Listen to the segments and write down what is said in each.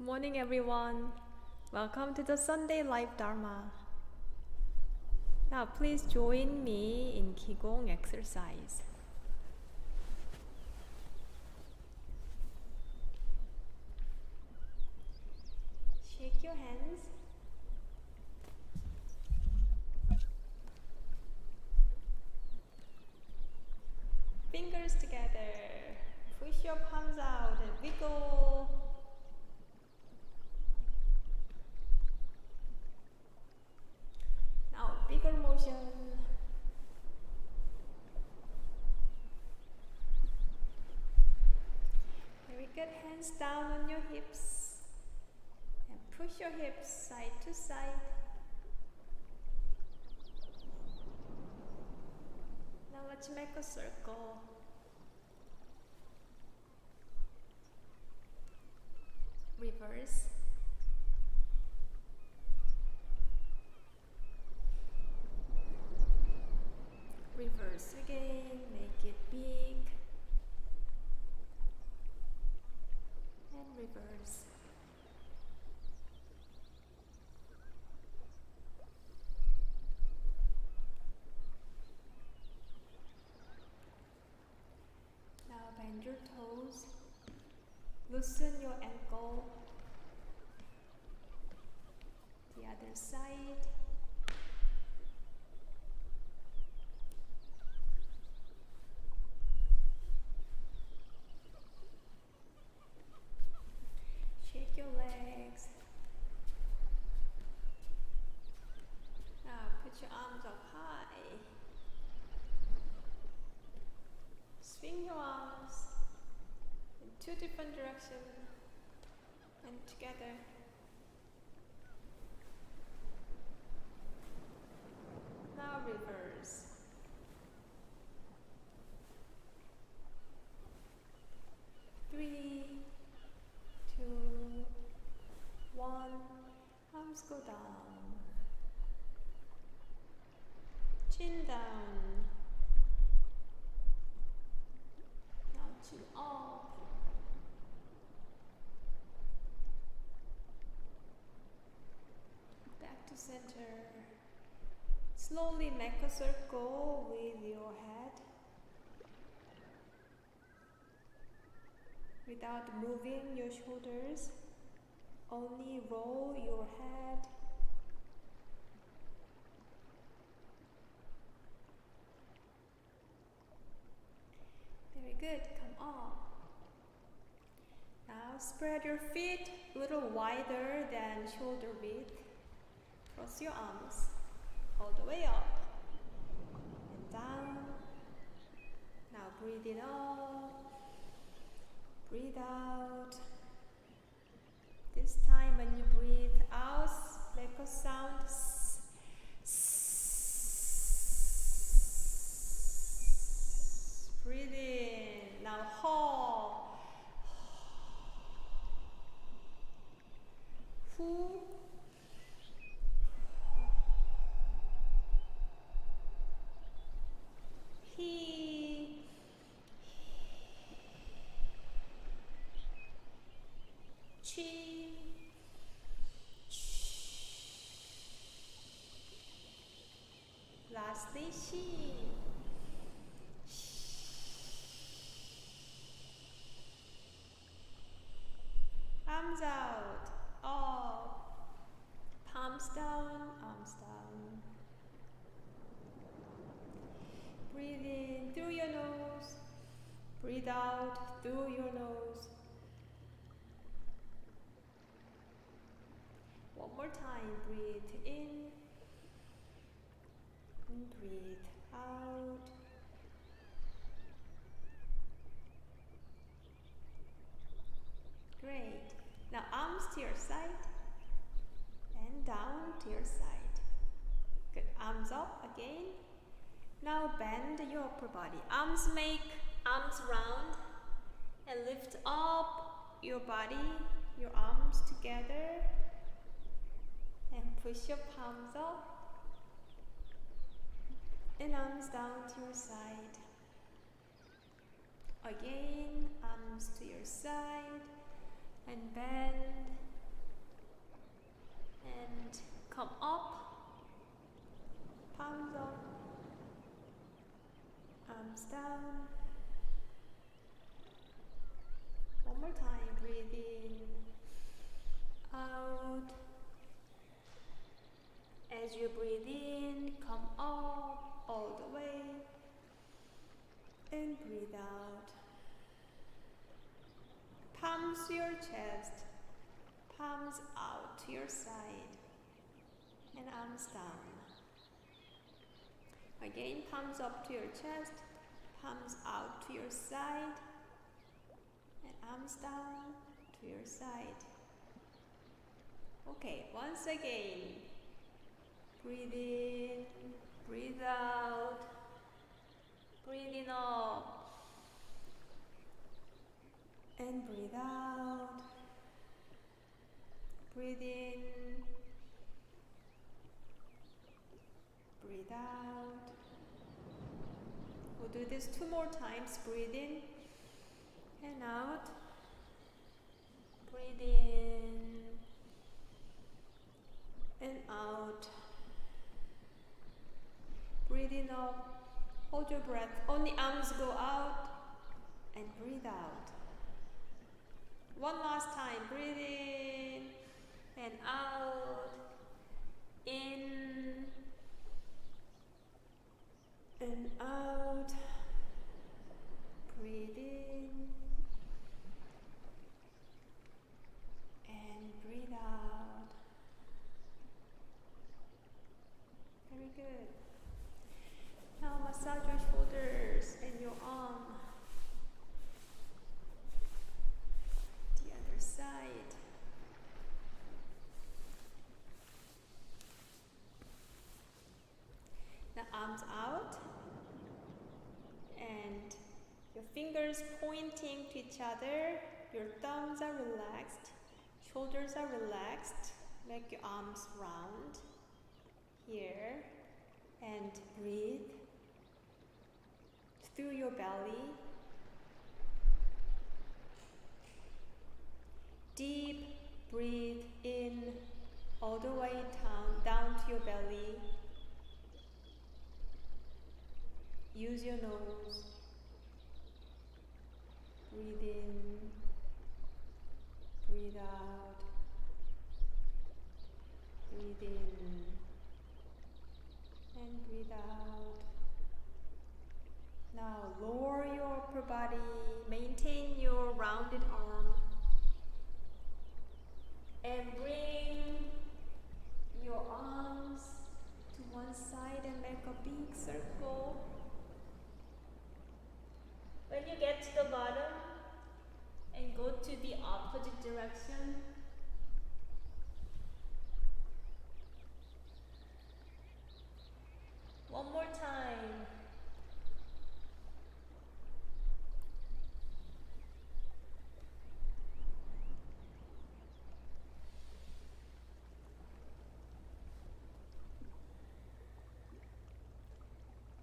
Good morning, everyone. Welcome to the Sunday Live Dharma. Now, please join me in Qigong exercise. Shake your hands. Fingers together. Push your palms out and wiggle. Now, bigger motion. Very good. Hands down on your hips. And push your hips side to side. Now let's make a circle. Reverse. Reverse again, make it big. And reverse. Now bend your toes. Loosen your ankle. The other side. Shake your legs. Now put your arms up high. Swing your arms in two different directions and together. Now reverse. Three, two, one. Arms go down. Chin down. Now chin up. Back to center. Slowly make a circle with your head without moving your shoulders. Only roll your head. Very good. Come up. Now spread your feet a little wider than shoulder width. Cross your arms all the way up and down. Now breathe in up, breathe out. This time when you breathe out, make a sound S. Breathe in. Now hold. Hu. He. Chi. Lastly, she. Arms out, up, palms down, arms down. Breathe in through your nose, breathe out through your nose. One more time, breathe in and breathe out. Great. Now arms to your side and down to your side. Good. Arms up again. Now bend your upper body. Arms round and lift up your body, your arms together and push your palms up and arms down to your side. Again, arms to your side and bend and come up, palms up, arms down. One more time, breathe in, out. As you breathe in, come up all the way and breathe out. Palms to your chest, palms out to your side and arms down. Again, palms up to your chest, palms out to your side and arms down to your side. Okay, once again, breathe in, breathe out, breathe in up and breathe out, breathe in, breathe out. We'll do this 2 more times. Breathe in and out, breathe in and out, breathe in up, hold your breath, only arms go out and breathe out. One last time, breathe in and out, in and out, breathe in and breathe out. Very good. Now massage your shoulders and your arm. The other side. Now arms out and your fingers pointing to each other. Your thumbs are relaxed, shoulders are relaxed. Make your arms round here And breathe through your belly. Deep breathe in all the way down to your belly. Use your nose. Breathe in, breathe out. Breathe in and breathe out. Now lower your upper body, maintain your rounded arm, and bring your arms to one side and make a big circle. When you get to the bottom and go to the opposite direction, one more time.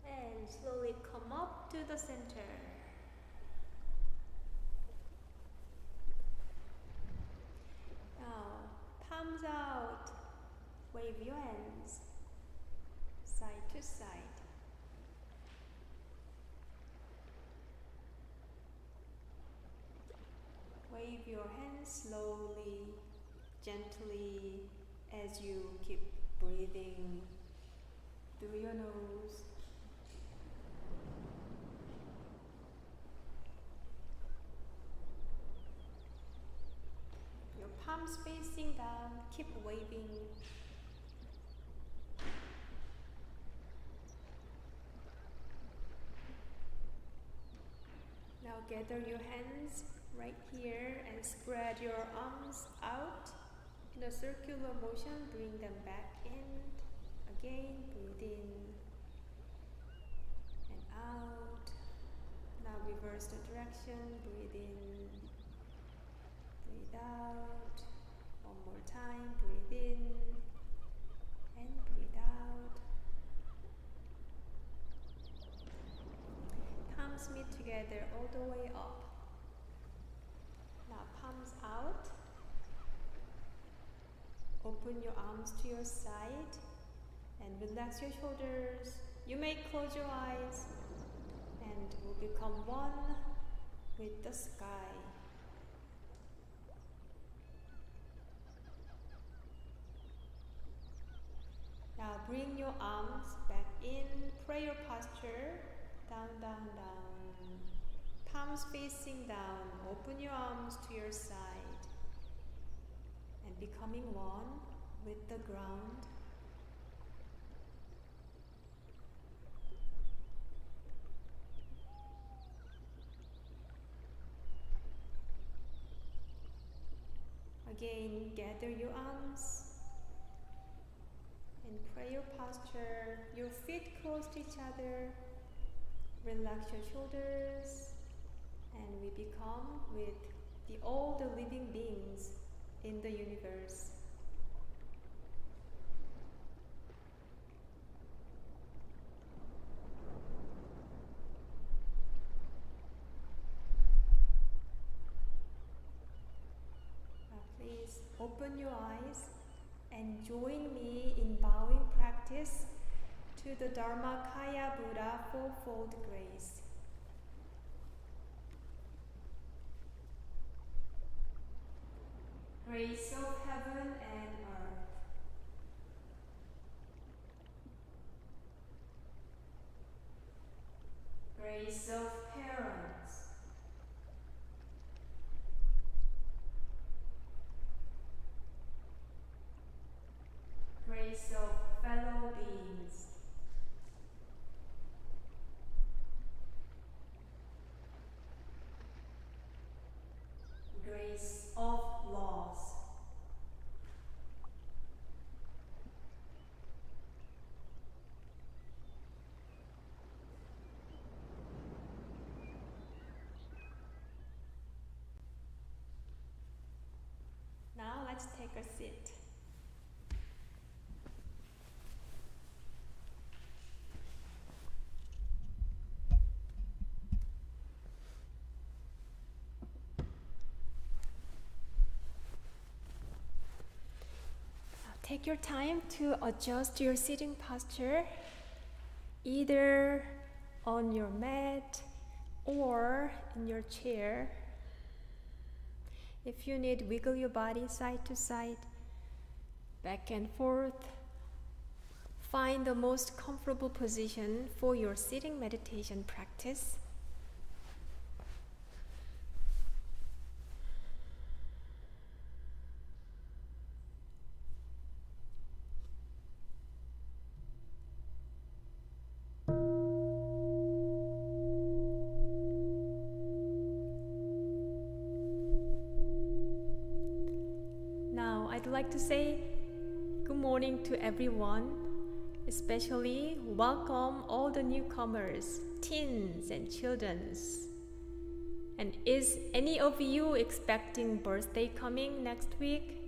And slowly come up to the center. Now, palms out, wave your hands side to side. Wave your hands slowly, gently, as you keep breathing through your nose. Your palms facing down, keep waving. Now gather your hands right here and spread your arms out in a circular motion. Bring them back in. Again, breathe in and out. Now reverse the direction. Breathe in, breathe out. One more time. Breathe in and breathe out. Palms meet together all the way up. Now palms out. Open your arms to your side and relax your shoulders. You may close your eyes and will become one with the sky. Now bring your arms back in, prayer posture, down, down, down. Palms facing down, open your arms to your side and becoming one with the ground. Again, gather your arms in prayer posture, your feet close to each other. Relax your shoulders, and we become with all the living beings in the universe. Now please open your eyes and join me in bowing practice to the Dharmakaya Buddha fourfold grace. Grace of heaven and earth. Grace of parents. Grace of fellow beings. Grace of laws. Now let's take a seat. take your time to adjust your sitting posture, either on your mat or in your chair. If you need, wiggle your body side to side, back and forth. Find the most comfortable position for your sitting meditation practice. Now, I'd like to say good morning to everyone, especially welcome all the newcomers, teens and childrens. And is any of you expecting birthday coming next week?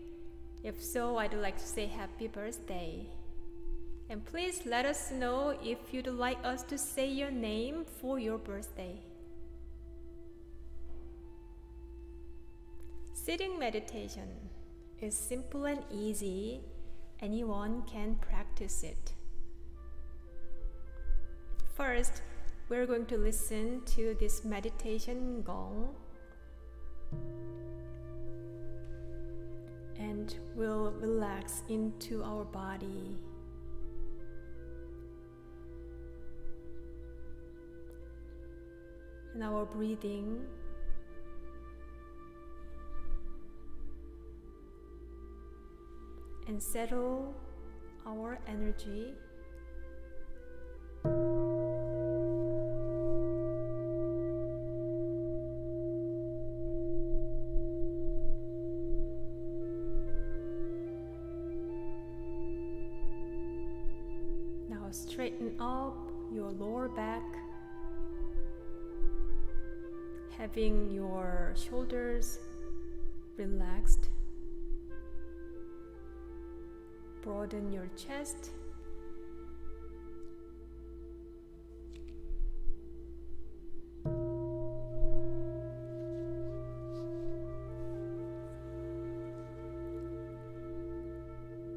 If so, I'd like to say happy birthday. And please let us know if you'd like us to say your name for your birthday. Sitting meditation is simple and easy. Anyone can practice it. First, we're going to listen to this meditation gong, and we'll relax into our body. And our breathing. And settle our energy. Now straighten up your lower back, having your shoulders relaxed. Broaden your chest.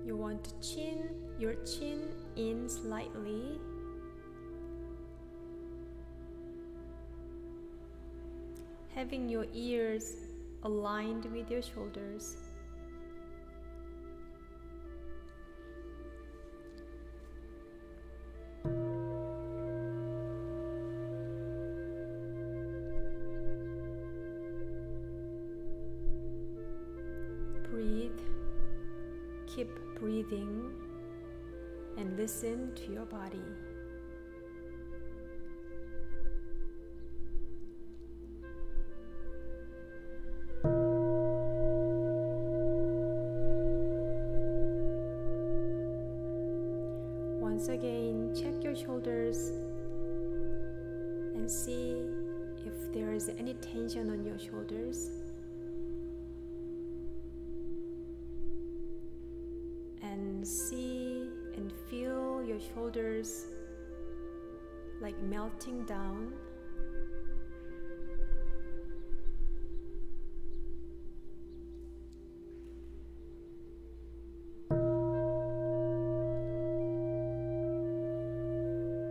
You want to chin your chin in slightly. Having your ears aligned with your shoulders. Breathe, keep breathing, and listen to your body. Once again, check your shoulders and see if there is any tension on your shoulders. And see and feel your shoulders like melting down.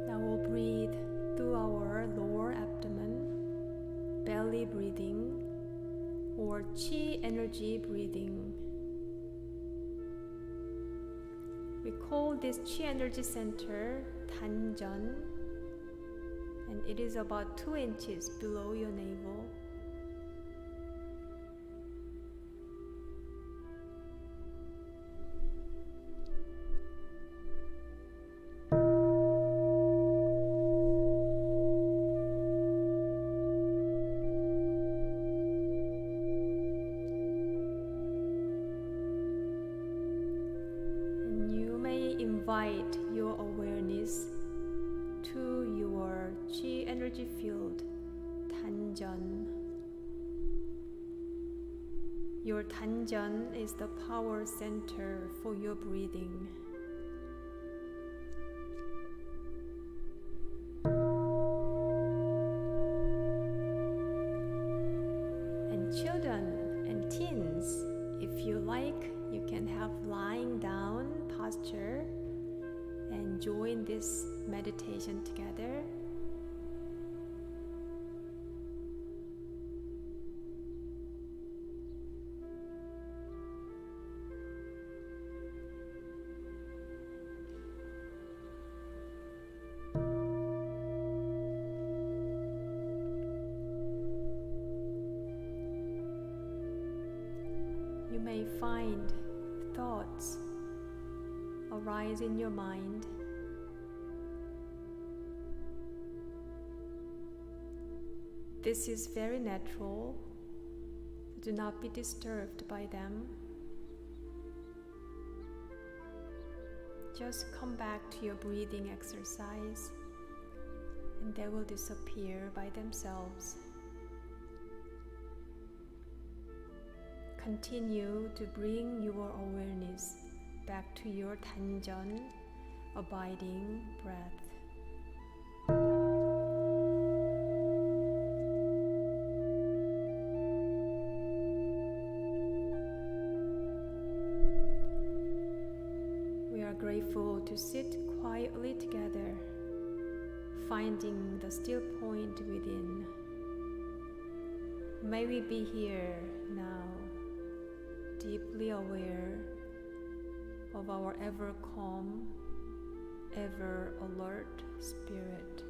Now we'll breathe through our lower abdomen, belly breathing, or chi energy breathing. We call this chi energy center 단전, and it is about 2 inches below your navel. Invite your awareness to your chi energy field, 단전. Your 단전 is the power center for your breathing. And children and teens, if you like, you can have lying down posture and join this meditation together. You may find thoughts arise in your mind. This is very natural. Do not be disturbed by them. Just come back to your breathing exercise, and they will disappear by themselves. Continue to bring your awareness back to your 단전, abiding breath. We are grateful to sit quietly together, finding the still point within. May we be here now, deeply aware of our ever calm, ever alert spirit.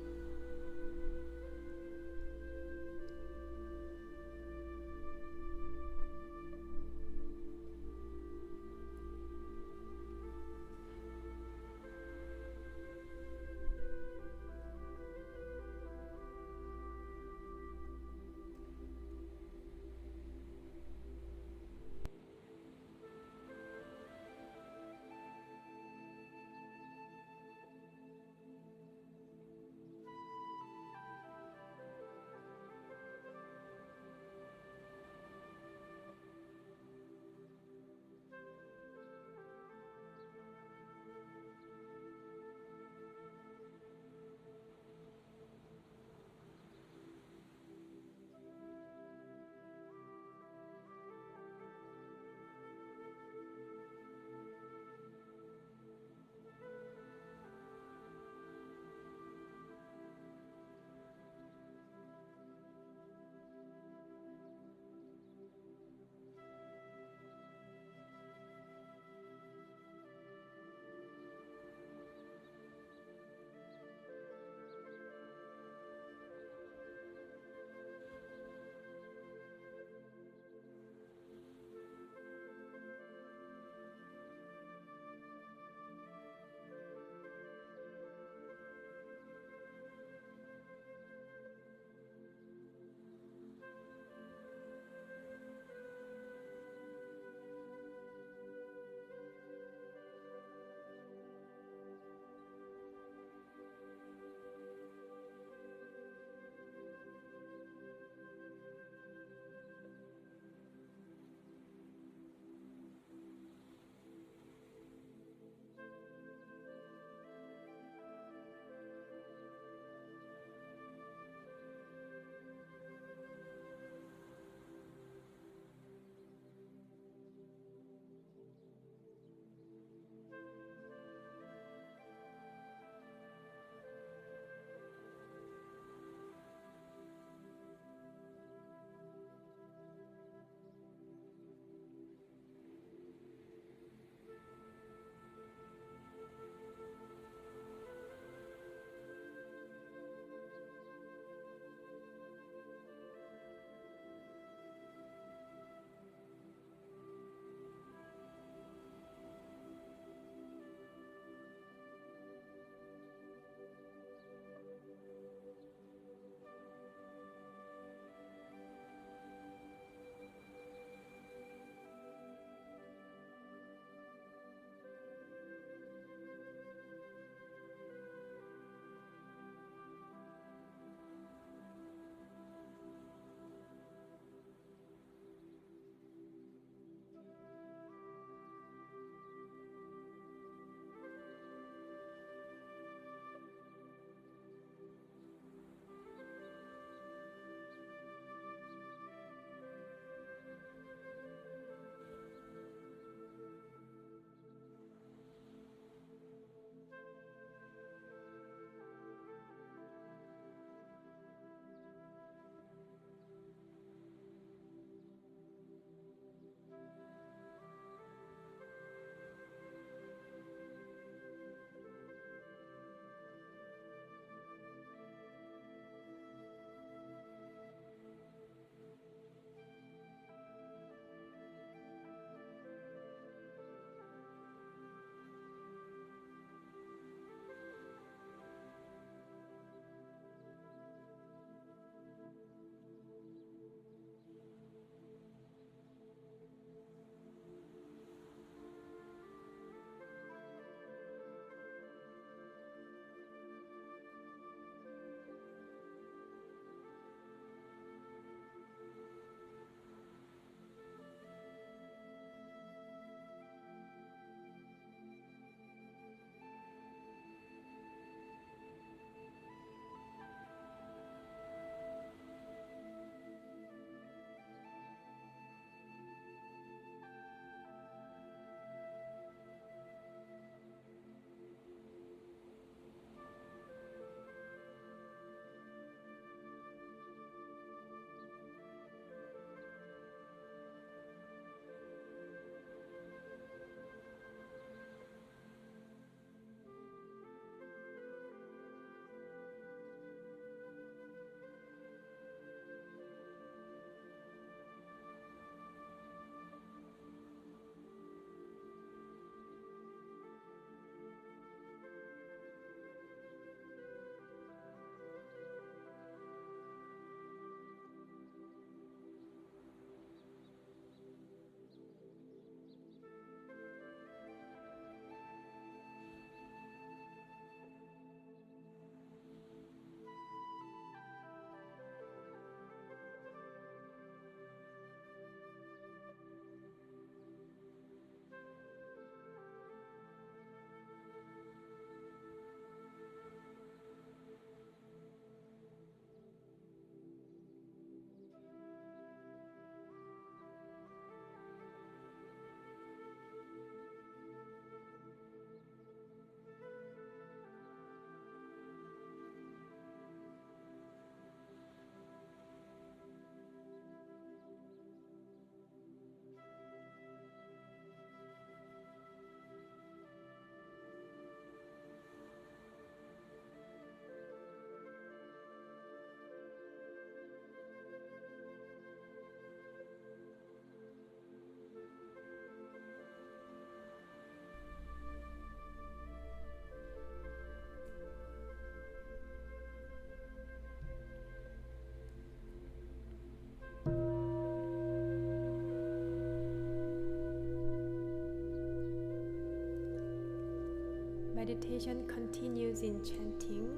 meditation continues in chanting.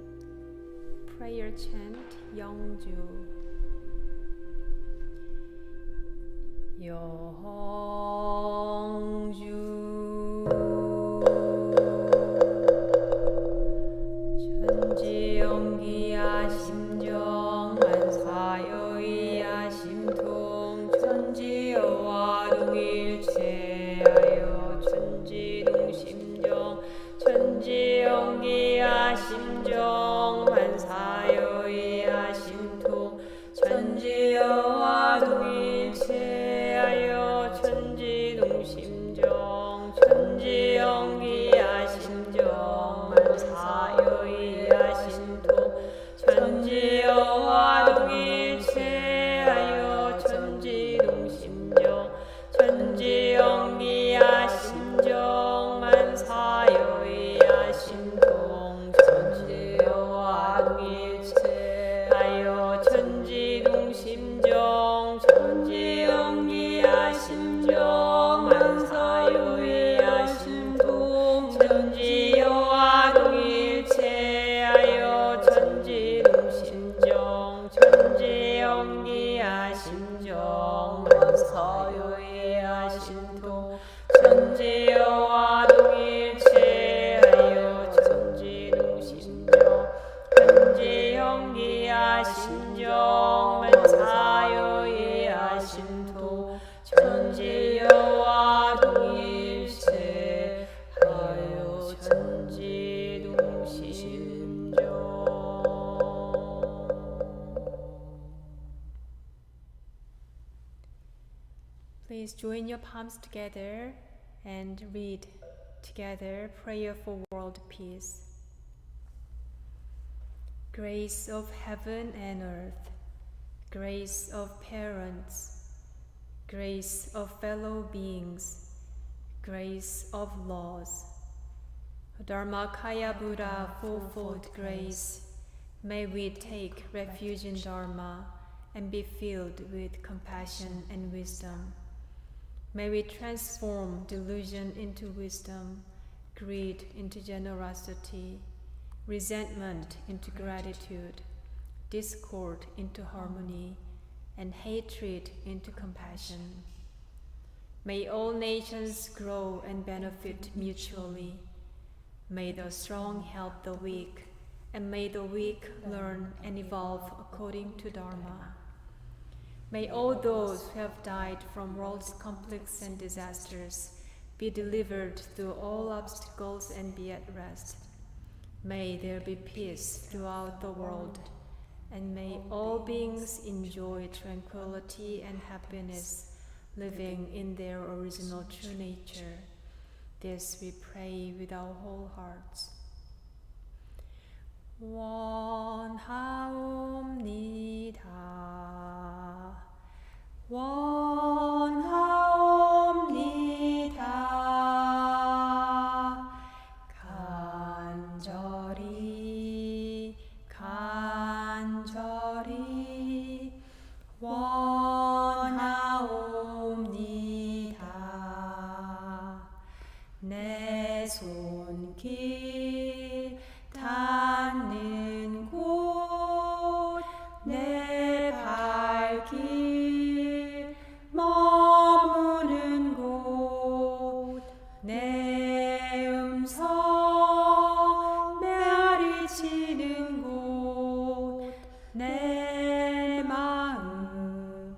Prayer chant 영주. 영주 천지연기야 심정 만사여의야 심통 천지여와 동일체하여 천지동심정 천지연기야 심정 만사여의야 심통 천지여와 동일체하여 천지동심정 천지연기야 심정 만사여의야 심통 천지여와 동일체하여 천지동심정 천지연기야 심정 만사여의야 심통 천지여와 동일체하여 천지동심정 천지연기야 심정 만사여의야 심통 천지여와 동일체하여 천지동심정 천지연기야 심정 만사여의야 심통 천지여와 동일체하여 천지동심정 천지연기야 심정 만사여의야 심통 천지여와 동일체하여 천지동심정. Please join your palms together and read together Prayer for World Peace. Grace of heaven and earth, grace of parents, grace of fellow beings, grace of laws. Dharmakaya Buddha, fourfold grace, may we take refuge in Dharma and be filled with compassion and wisdom. May we transform delusion into wisdom, greed into generosity, resentment into gratitude, discord into harmony, and hatred into compassion. May all nations grow and benefit mutually. May the strong help the weak, and may the weak learn and evolve according to Dharma. May all those who have died from world's conflicts and disasters be delivered through all obstacles and be at rest. May there be peace throughout the world, and may all beings enjoy tranquility and happiness, living in their original true nature. This we pray with our whole hearts. 원하옵니다. 원하옵니다. 간절히 간절히 원하옵니다. 내 손길 닿는 곳, 내 발길 머무는 곳, 내 음성 메아리치는 곳, 내 마음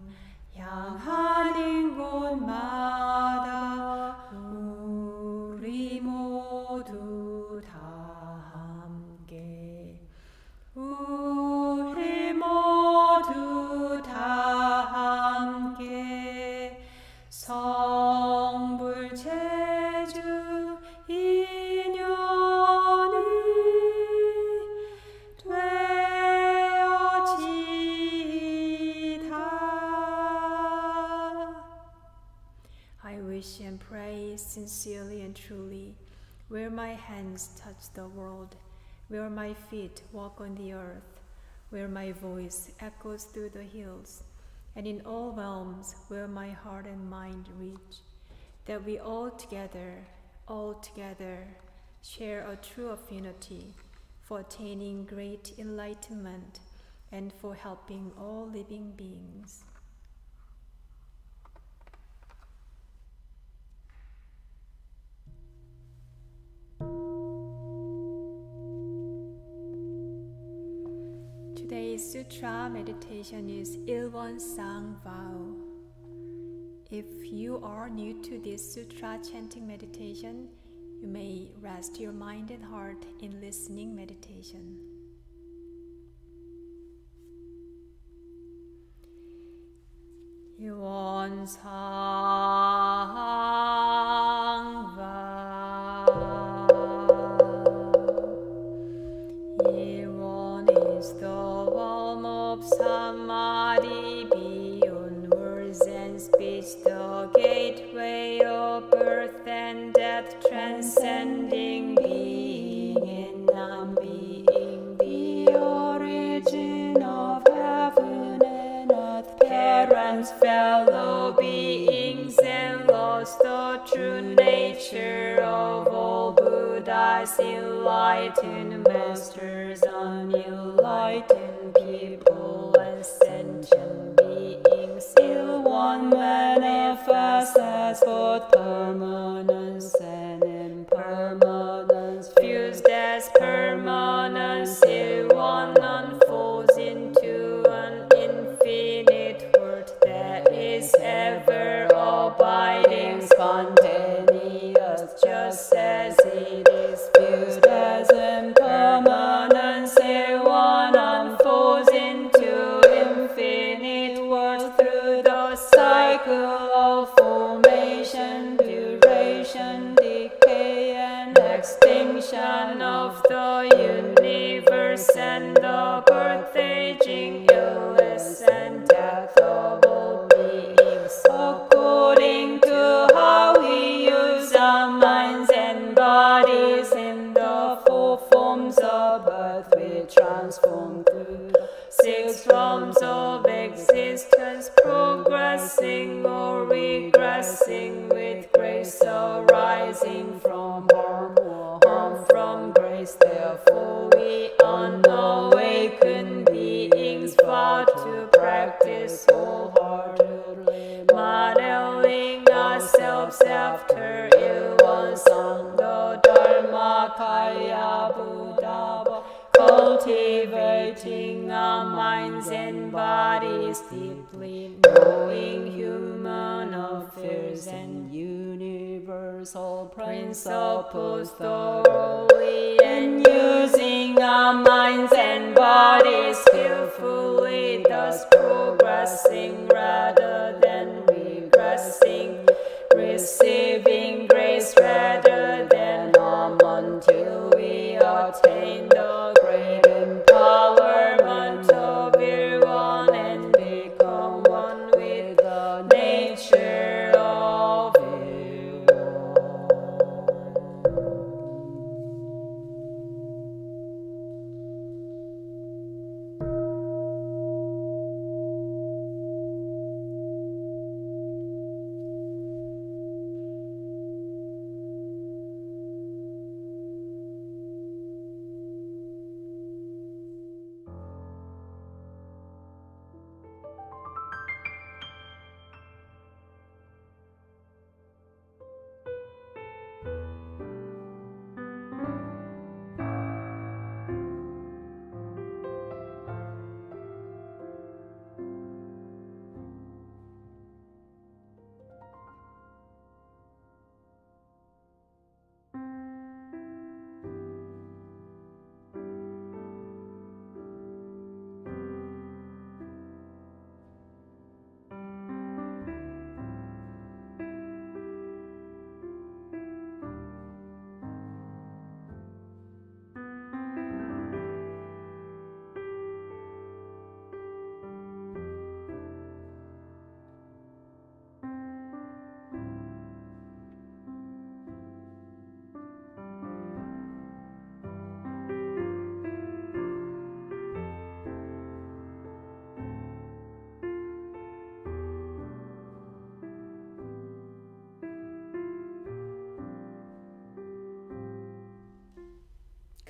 향하는 곳마다 우리 모두 다 함께 우리 모두 다 함께 성불체주 인연이 되어지이다. I wish and pray sincerely and truly, where my hands touch the world, where my feet walk on the earth, where my voice echoes through the hills, and in all realms where my heart and mind reach, that we all together share a true affinity for attaining great enlightenment and for helping all living beings. Today's sutra meditation is Ilwon-sang vow. If you are new to this sutra chanting meditation, you may rest your mind and heart in listening meditation. Ilwon-sang vow. Ilwon is the realm of samadhi, beyond words and speech, the gateway of birth and death, transcending being and non-being, the origin of heaven and earth, parents, fellow beings, and lost the true nature of all Buddhas, enlightened masters, unenlightened people, and sentient beings. Ilwon manifests as both permanence and impermanence, fused as permanence. Ilwon unfolds into an infinite world that is ever abiding, spontaneous, just as it is fused as impermanence. Ilwon unfolds into infinite world through the cycle of formation, duration, decay, and extinction of the universe, and the birth, aging, illness, and death of all beings. According to how we use our minds and bodies in the four forms of birth, we transform through the 6 realms of existence, progressing or regressing with grace, arising from harm or harm from grace. Therefore we unawakened beings vow to practice wholeheartedly, modeling ourselves after Ilwon-sang, the Dharmakaya Buddha, cultivating our minds and bodies deeply, knowing human affairs and universal principles thoroughly, and using our minds and bodies skillfully, thus progressing rather than regressing, receiving grace rather than harm, until we attain the great empowerment of Ilwon and become one with the nature of Ilwon.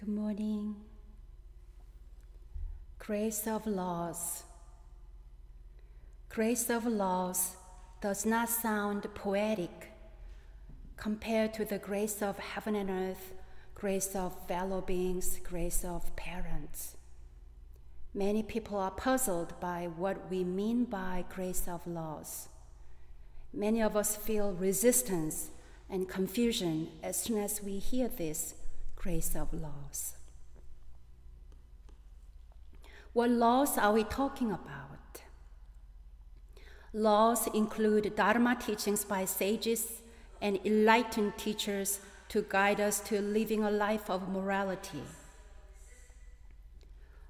Good morning. Grace of laws. Grace of laws does not sound poetic compared to the grace of heaven and earth, grace of fellow beings, grace of parents. Many people are puzzled by what we mean by grace of laws. Many of us feel resistance and confusion as soon as we hear this grace of laws. What laws are we talking about? Laws include Dharma teachings by sages and enlightened teachers to guide us to living a life of morality.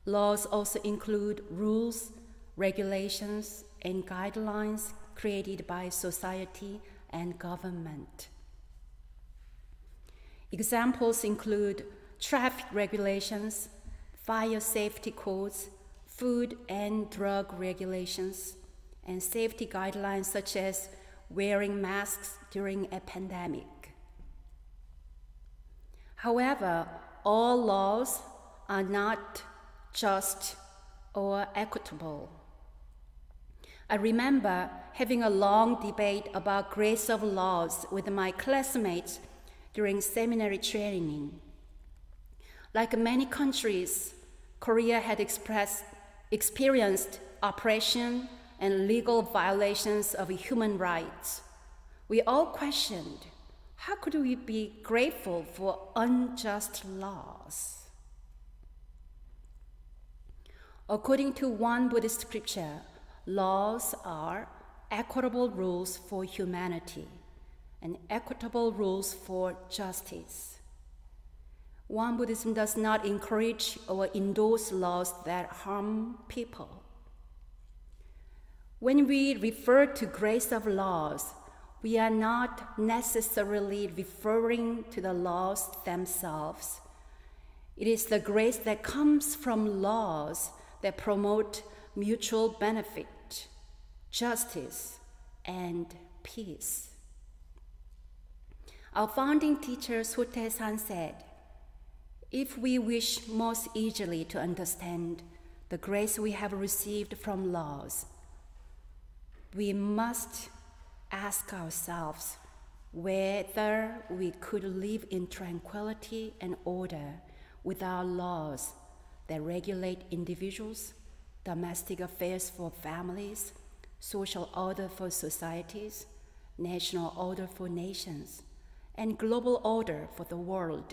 Laws also include rules, regulations, and guidelines created by society and government. Examples include traffic regulations, fire safety codes, food and drug regulations, and safety guidelines such as wearing masks during a pandemic. However, all laws are not just or equitable. I remember having a long debate about grace of laws with my classmates during seminary training. Like many countries, Korea had experienced oppression and legal violations of human rights. We all questioned, how could we be grateful for unjust laws? According to one Buddhist scripture, laws are equitable rules for humanity and equitable rules for justice. Won Buddhism does not encourage or endorse laws that harm people. When we refer to grace of laws, we are not necessarily referring to the laws themselves. It is the grace that comes from laws that promote mutual benefit, justice, and peace. Our founding teacher Sotae-san said, if we wish most easily to understand the grace we have received from laws, we must ask ourselves whether we could live in tranquility and order without laws that regulate individuals, domestic affairs for families, social order for societies, national order for nations, and global order for the world.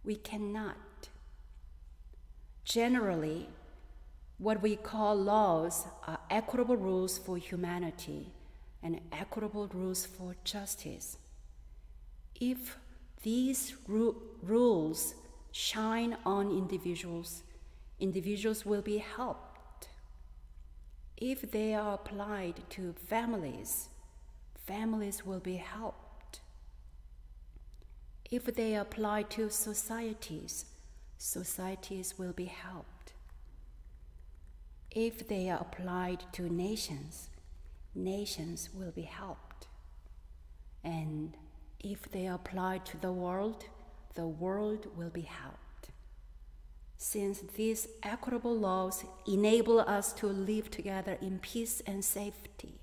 We cannot. Generally, what we call laws are equitable rules for humanity and equitable rules for justice. If these rules shine on individuals, individuals will be helped. If they are applied to families, families will be helped. If they apply to societies, societies will be helped. If they are applied to nations, nations will be helped. And if they are applied to the world will be helped. Since these equitable laws enable us to live together in peace and safety,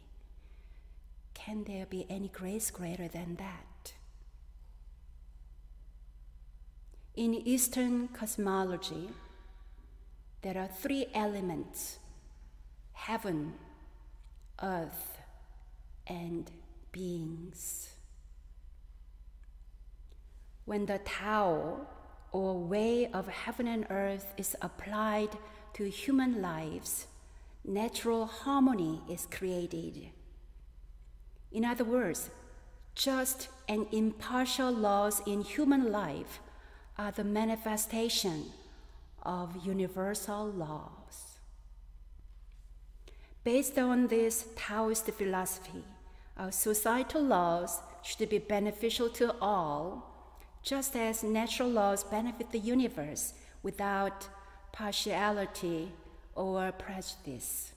can there be any grace greater than that? In Eastern cosmology, there are three elements: heaven, earth, and beings. When the Tao, or way of heaven and earth, is applied to human lives, natural harmony is created. In other words, just and impartial laws in human life are the manifestation of universal laws. Based on this Taoist philosophy, our societal laws should be beneficial to all, just as natural laws benefit the universe without partiality or prejudice.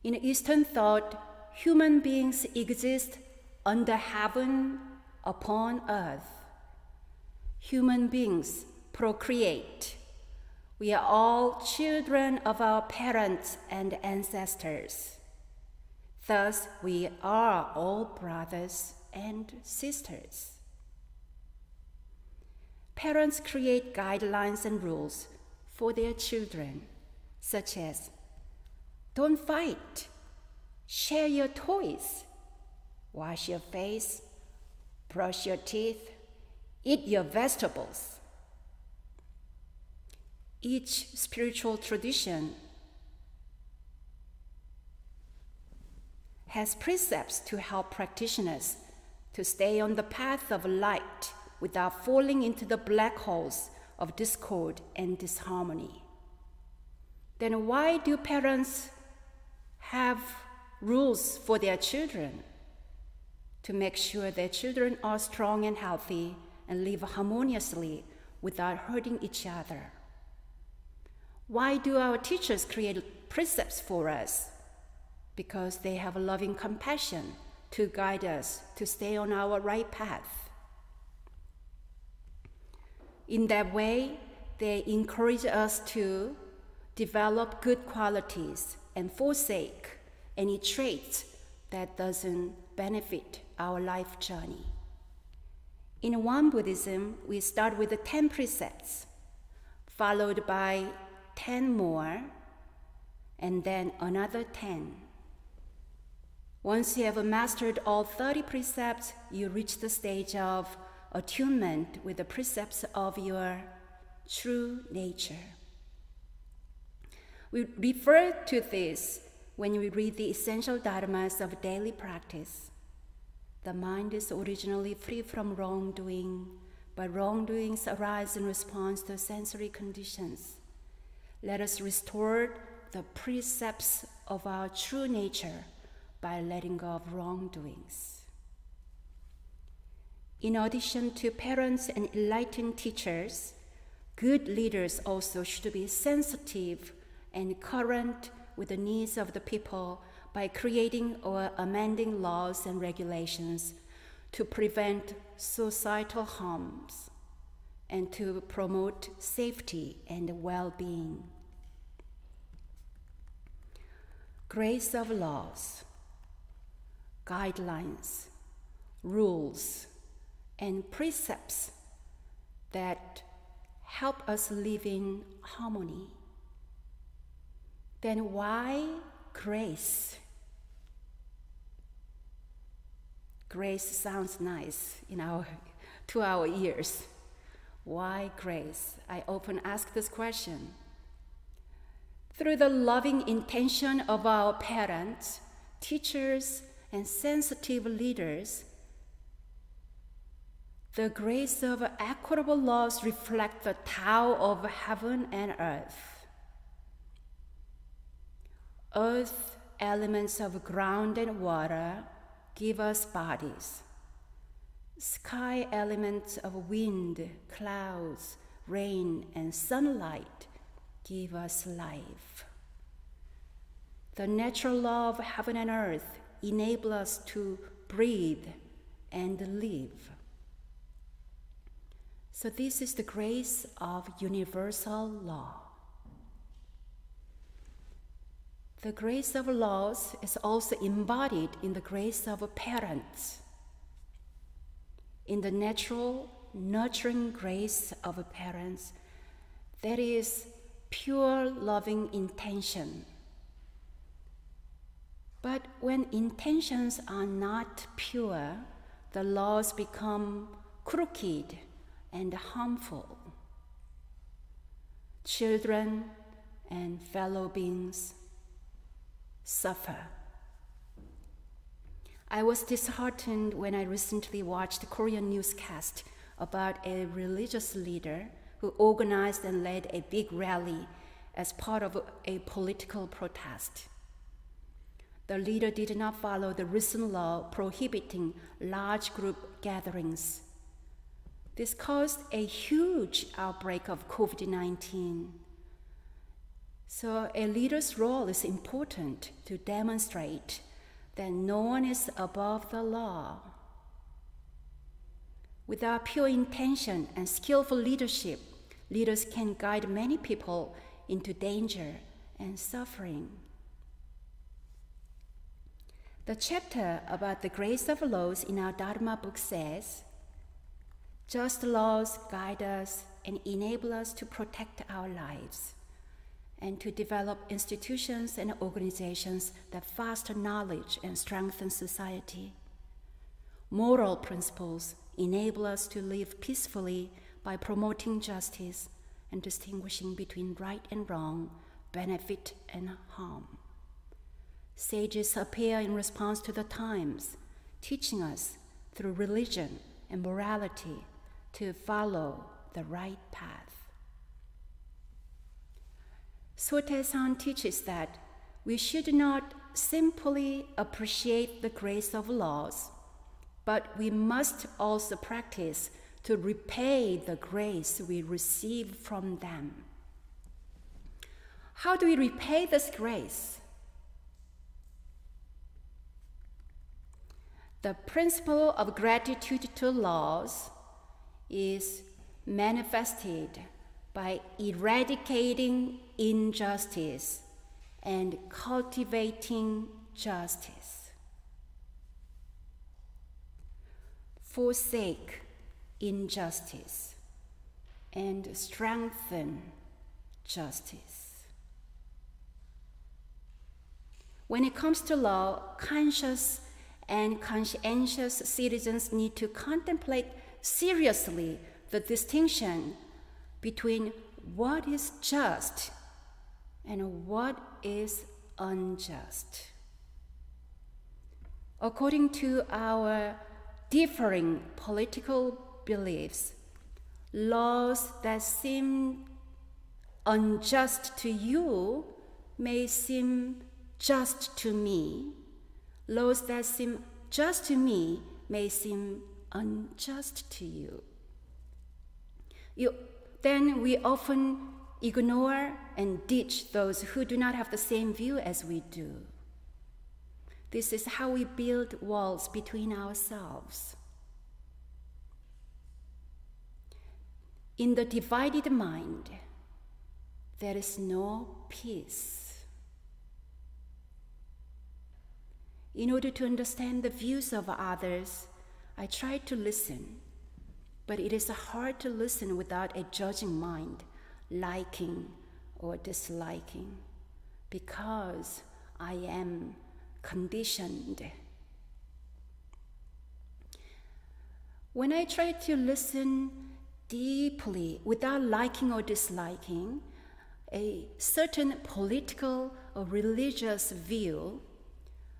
In Eastern thought, human beings exist under heaven, upon earth. Human beings procreate. We are all children of our parents and ancestors. Thus, we are all brothers and sisters. Parents create guidelines and rules for their children, such as don't fight, share your toys, wash your face, brush your teeth, eat your vegetables. Each spiritual tradition has precepts to help practitioners to stay on the path of light without falling into the black holes of discord and disharmony. Then why do parents have rules for their children? To make sure their children are strong and healthy and live harmoniously without hurting each other. Why do our teachers create precepts for us? Because they have a loving compassion to guide us to stay on our right path. In that way, they encourage us to develop good qualities and forsake any traits that doesn't benefit our life journey. In Won Buddhism, we start with the 10 precepts, followed by 10 more, and then another 10. Once you have mastered all 30 precepts, you reach the stage of attunement with the precepts of your true nature. We refer to this when we read the essential dharmas of daily practice. The mind is originally free from wrongdoing, but wrongdoings arise in response to sensory conditions. Let us restore the precepts of our true nature by letting go of wrongdoings. In addition to parents and enlightened teachers, good leaders also should be sensitive and current with the needs of the people by creating or amending laws and regulations to prevent societal harms and to promote safety and well-being. Grace of laws, guidelines, rules, and precepts that help us live in harmony. Then why grace? Grace sounds nice to our ears. Why grace? I often ask this question. Through the loving intention of our parents, teachers, and sensitive leaders, the grace of equitable laws reflect the Tao of heaven and earth. Earth, elements of ground and water, give us bodies. Sky, elements of wind, clouds, rain, and sunlight, give us life. The natural law of heaven and earth enable us to breathe and live. So this is the grace of universal law. The grace of laws is also embodied in the grace of parents. In the natural, nurturing grace of parents, there is pure loving intention. But when intentions are not pure, the laws become crooked and harmful. Children and fellow beings suffer. I was disheartened when I recently watched a Korean newscast about a religious leader who organized and led a big rally as part of a political protest. The leader did not follow the recent law prohibiting large group gatherings. This caused a huge outbreak of COVID-19. So a leader's role is important to demonstrate that no one is above the law. Without pure intention and skillful leadership, leaders can guide many people into danger and suffering. The chapter about the grace of laws in our Dharma book says, just laws guide us and enable us to protect our lives and to develop institutions and organizations that foster knowledge and strengthen society. Moral principles enable us to live peacefully by promoting justice and distinguishing between right and wrong, benefit and harm. Sages appear in response to the times, teaching us through religion and morality to follow the right path. Sotae-san teaches that we should not simply appreciate the grace of laws, but we must also practice to repay the grace we receive from them. How do we repay this grace? The principle of gratitude to laws is manifested by eradicating injustice and cultivating justice. Forsake injustice and strengthen justice. When it comes to law, conscious and conscientious citizens need to contemplate seriously the distinction between what is just and what is unjust. According to our differing political beliefs, laws that seem unjust to you may seem just to me. Laws that seem just to me may seem unjust to you. Then we often ignore and ditch those who do not have the same view as we do. This is how we build walls between ourselves. In the divided mind, there is no peace. In order to understand the views of others, I try to listen, but it is hard to listen without a judging mind, liking or disliking, because I am conditioned. When I try to listen deeply without liking or disliking a certain political or religious view,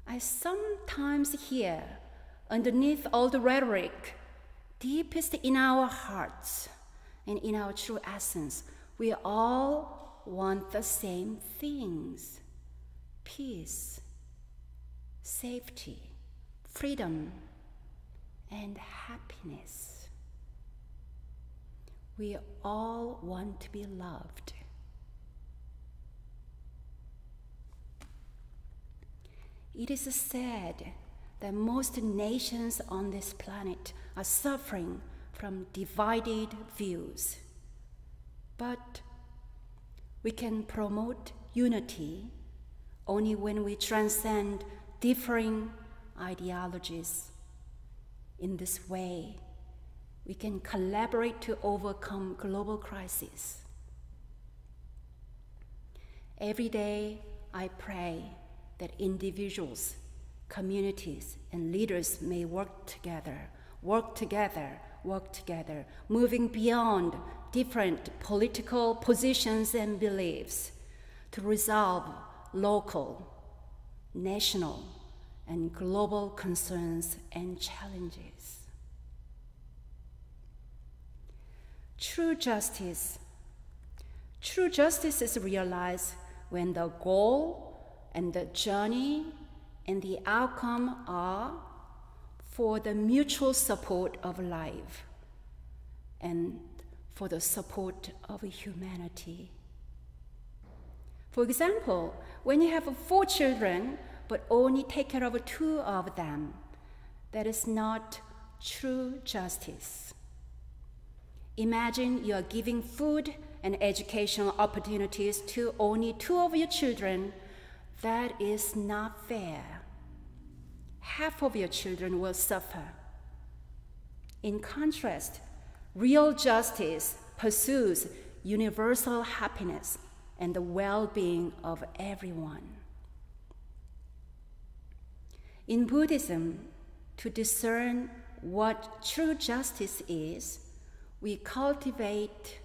I sometimes hear, underneath all the rhetoric, deepest in our hearts and in our true essence, we all want the same things: peace, safety, freedom, and happiness. We all want to be loved. It is said that most nations on this planet are suffering from divided views. But we can promote unity only when we transcend differing ideologies. In this way, we can collaborate to overcome global crises. Every day, I pray that individuals, communities, and leaders may work together, moving beyond different political positions and beliefs to resolve local, national, and global concerns and challenges. True justice is realized when the goal and the journey and the outcome are for the mutual support of life and for the support of humanity. For example, when you have 4 children but only take care of 2 of them, that is not true justice. Imagine you are giving food and educational opportunities to only 2 of your children. That is not fair. Half of your children will suffer. In contrast, real justice pursues universal happiness and the well-being of everyone. In Buddhism, to discern what true justice is, we cultivate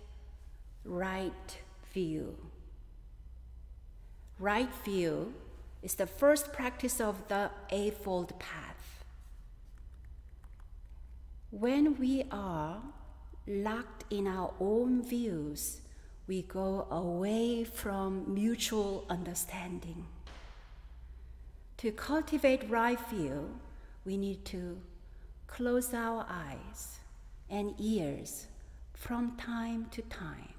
right view. Right view is the first practice of the Eightfold Path. When we are locked in our own views, we go away from mutual understanding. To cultivate right view, we need to close our eyes and ears from time to time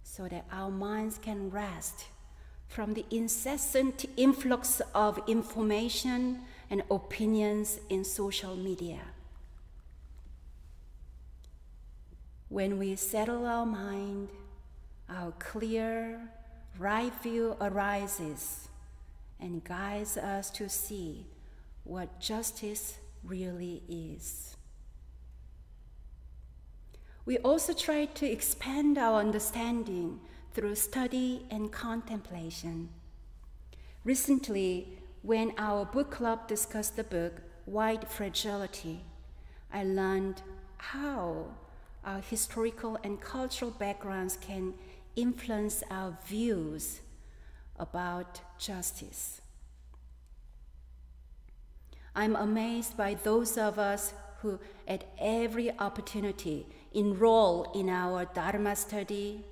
so that our minds can rest from the incessant influx of information and opinions in social media. When we settle our mind, our clear, right view arises and guides us to see what justice really is. We also try to expand our understanding through study and contemplation. Recently, when our book club discussed the book White Fragility, I learned how our historical and cultural backgrounds can influence our views about justice. I'm amazed by those of us who, at every opportunity, enroll in our Dharma study,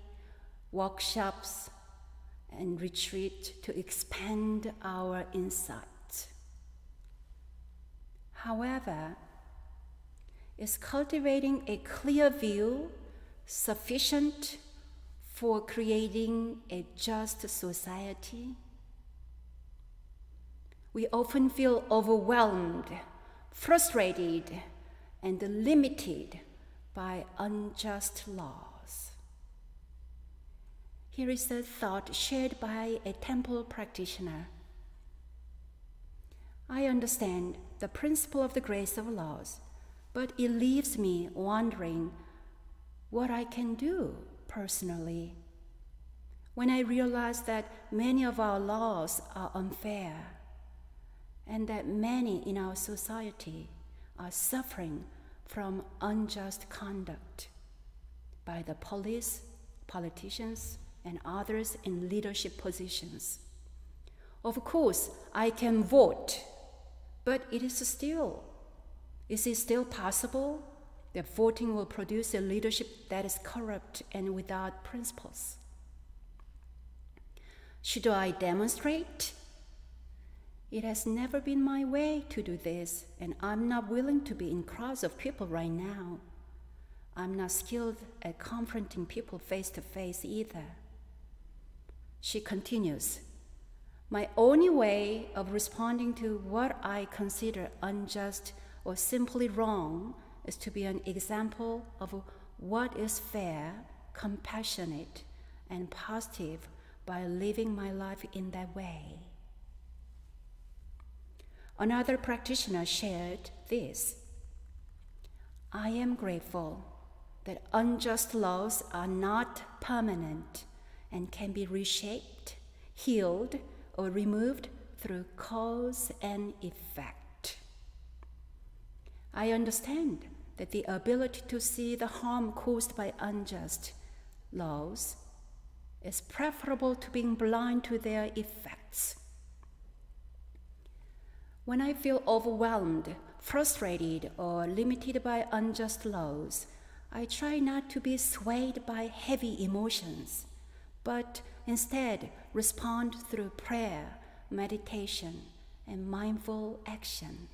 workshops, and retreat to expand our insight. However, is cultivating a clear view sufficient for creating a just society? We often feel overwhelmed, frustrated, and limited by unjust laws. Here is a thought shared by a temple practitioner. I understand the principle of the grace of laws, but it leaves me wondering what I can do personally when I realize that many of our laws are unfair and that many in our society are suffering from unjust conduct by the police, politicians, and others in leadership positions. Of course, I can vote, but is it still possible that voting will produce a leadership that is corrupt and without principles? Should I demonstrate? It has never been my way to do this, and I'm not willing to be in crowds of people right now. I'm not skilled at confronting people face to face either. She continues, my only way of responding to what I consider unjust or simply wrong is to be an example of what is fair, compassionate, and positive by living my life in that way. Another practitioner shared this. I am grateful that unjust laws are not permanent and can be reshaped, healed, or removed through cause and effect. I understand that the ability to see the harm caused by unjust laws is preferable to being blind to their effects. When I feel overwhelmed, frustrated, or limited by unjust laws, I try not to be swayed by heavy emotions, but instead respond through prayer, meditation, and mindful action.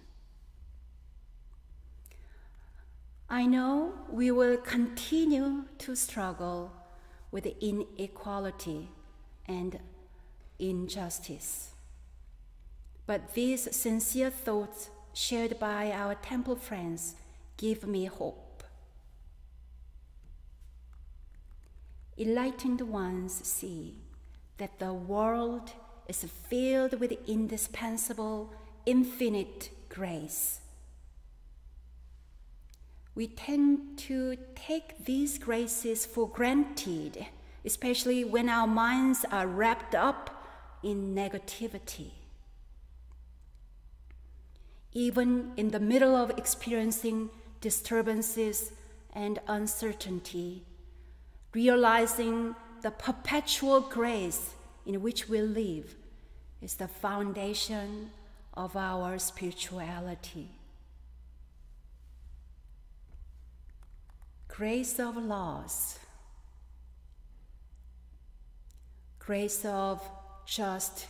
I know we will continue to struggle with inequality and injustice. But these sincere thoughts shared by our temple friends give me hope. enlightened ones see that the world is filled with indispensable, infinite grace. We tend to take these graces for granted, especially when our minds are wrapped up in negativity. Even in the middle of experiencing disturbances and uncertainty, realizing the perpetual grace in which we live is the foundation of our spirituality. Grace of laws, grace of just,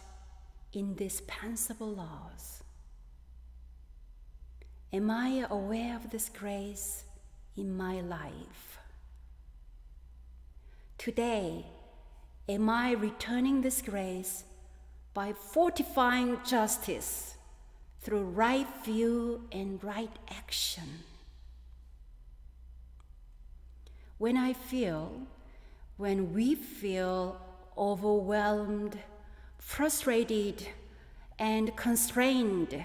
indispensable laws. Am I aware of this grace in my life? Today, am I returning this grace by fortifying justice through right view and right action? When we feel overwhelmed, frustrated, and constrained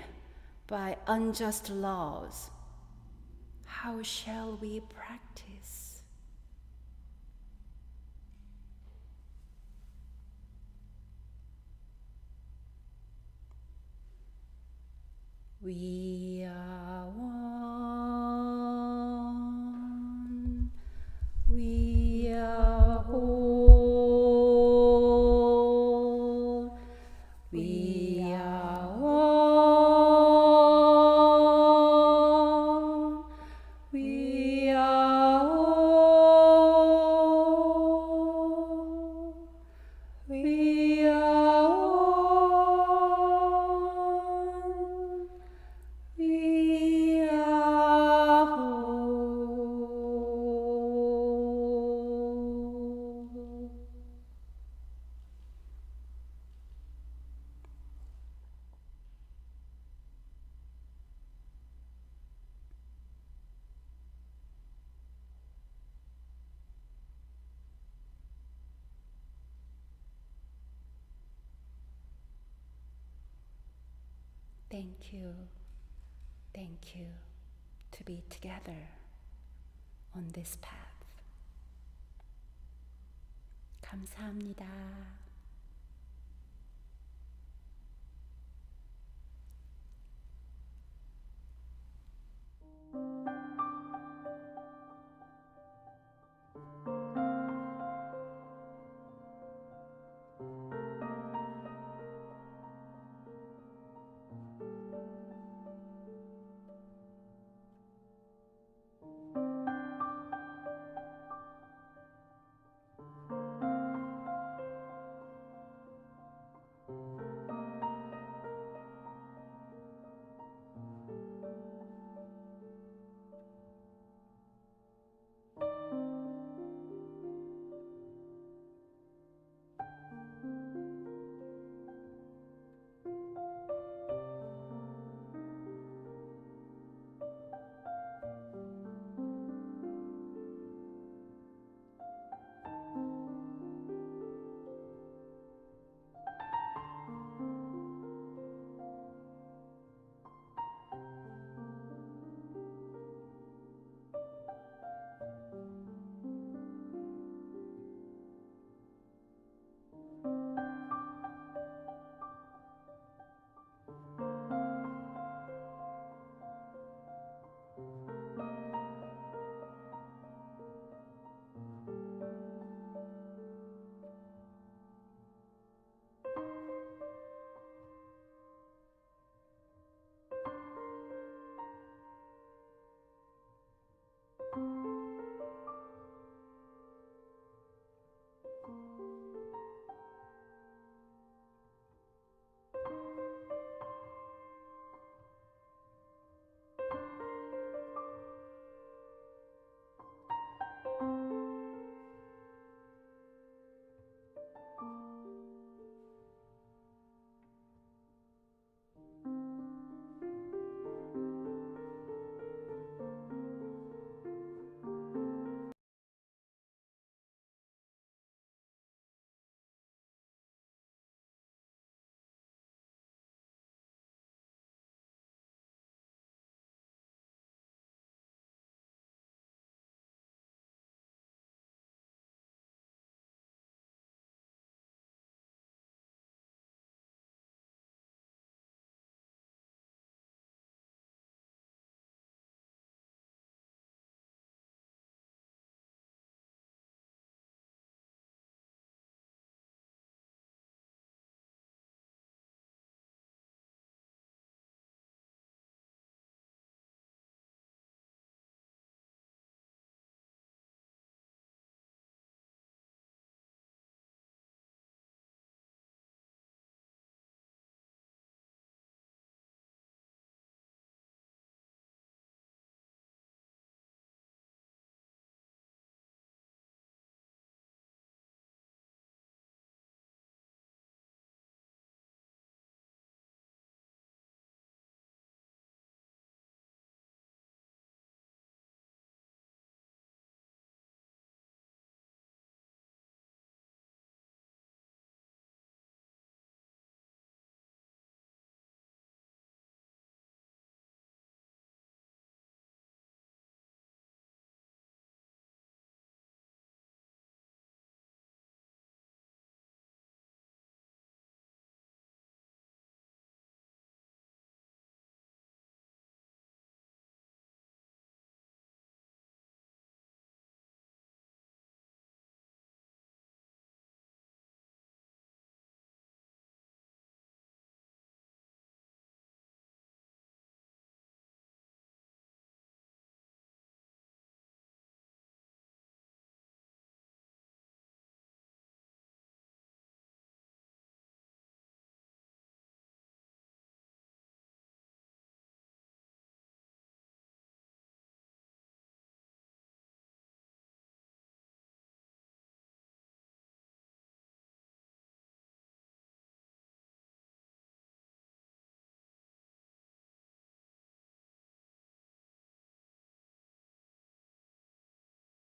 by unjust laws, how shall we practice? We are one. We are whole. We are one. We are whole. We are one. We are whole. Thank you to be together on this path. 감사합니다.